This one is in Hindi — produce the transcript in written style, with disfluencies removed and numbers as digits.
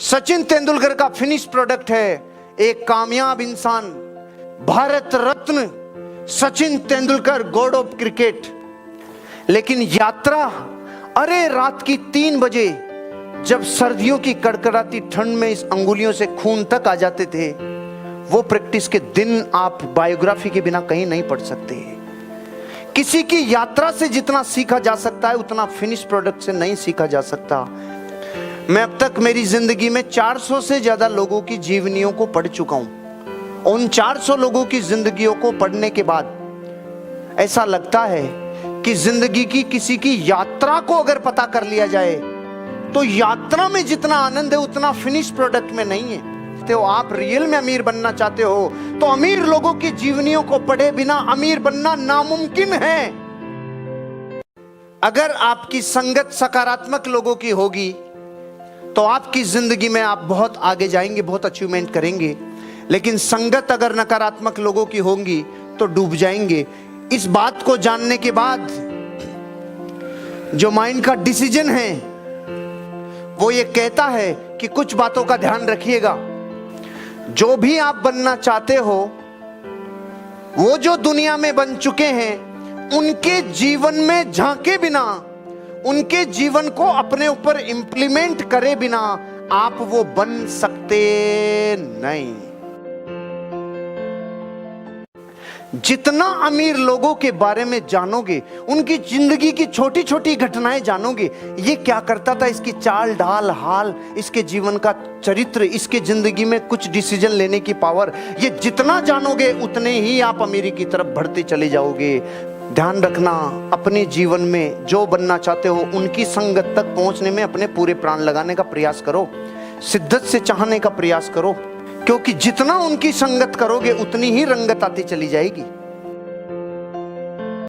सचिन तेंदुलकर का फिनिश प्रोडक्ट है एक कामयाब इंसान, Bharat Ratna Sachin Tendulkar, god of cricket. लेकिन यात्रा, अरे रात की 3 बजे जब सर्दियों की कड़कड़ाती ठंड में इस अंगुलियों से खून तक आ जाते थे, वो प्रैक्टिस के दिन आप बायोग्राफी के बिना कहीं नहीं पढ़ सकते। किसी की यात्रा से जितना सीखा जा सकता है उतना फिनिश प्रोडक्ट से नहीं सीखा जा सकता। मैं अब तक मेरी जिंदगी में 400 से ज्यादा लोगों की जीवनियों को पढ़ चुका हूं। उन 400 लोगों की जिंदगियों को पढ़ने के बाद ऐसा लगता है कि जिंदगी की किसी की यात्रा को अगर पता कर लिया जाए तो यात्रा में जितना आनंद है उतना फिनिश प्रोडक्ट में नहीं है। तो आप रियल में अमीर बनना चाहते हो तो अमीर लोगों की जीवनियों को पढ़े बिना अमीर बनना नामुमकिन है। अगर आपकी संगत सकारात्मक लोगों की होगी तो आपकी जिंदगी में आप बहुत आगे जाएंगे, बहुत अचीवमेंट करेंगे। लेकिन संगत अगर नकारात्मक लोगों की होंगी तो डूब जाएंगे। इस बात को जानने के बाद जो माइंड का डिसीजन है वो ये कहता है कि कुछ बातों का ध्यान रखिएगा। जो भी आप बनना चाहते हो, वो जो दुनिया में बन चुके हैं, उनके जीवन में झांके बिना, उनके जीवन को अपने ऊपर इंप्लीमेंट करे बिना आप वो बन सकते नहीं। जितना अमीर लोगों के बारे में जानोगे, उनकी जिंदगी की छोटी छोटी घटनाएं जानोगे, ये क्या करता था, इसकी चाल ढाल, हाल, इसके जीवन का चरित्र, इसके जिंदगी में कुछ डिसीजन लेने की पावर, ये जितना जानोगे उतने ही आप अमीरी की तरफ बढ़ते चले जाओगे। ध्यान रखना, अपने जीवन में जो बनना चाहते हो उनकी संगत तक पहुंचने में अपने पूरे प्राण लगाने का प्रयास करो, शिद्दत से चाहने का प्रयास करो, क्योंकि जितना उनकी संगत करोगे उतनी ही रंगत आती चली जाएगी।